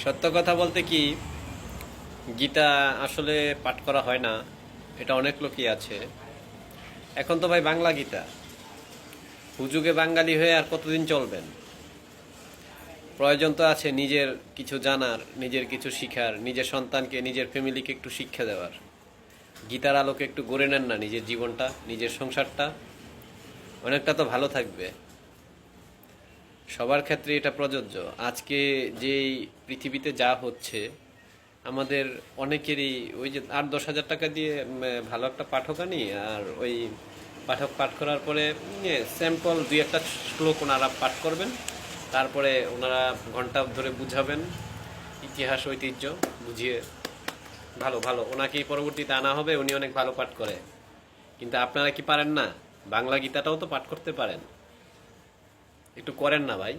সত্য কথা বলতে কি, গীতা আসলে পাঠ করা হয় না, এটা অনেক লোকই আছে। এখন তো ভাই বাংলা গীতা, হুজুগে বাঙালি হয়ে আর কতদিন চলবেন? প্রয়োজন তো আছে নিজের কিছু জানার, নিজের কিছু শিখার, নিজের সন্তানকে, নিজের ফ্যামিলিকে একটু শিক্ষা দেওয়ার। গীতার আলোকে একটু গড়ে নেন না নিজের জীবনটা, নিজের সংসারটা, অনেকটা তো ভালো থাকবে। সবার ক্ষেত্রে এটা প্রযোজ্য। আজকে যেই পৃথিবীতে যা হচ্ছে, আমাদের অনেকেরই ওই যে 8-10 হাজার টাকা দিয়ে ভালো একটা পাঠক আনি, আর ওই পাঠক পাঠ করার পরে স্যাম্পল দুই একটা শ্লোক ওনারা পাঠ করবেন, তারপরে ওনারা ঘন্টা ধরে বুঝাবেন ইতিহাস ঐতিহ্য বুঝিয়ে। ভালো ভালো, ওনাকেই পরবর্তীতে আনা হবে, উনি অনেক ভালো পাঠ করে। কিন্তু আপনারা কি পারেন না? বাংলা গীতাটাও তো পাঠ করতে পারেন, একটু করেন না ভাই।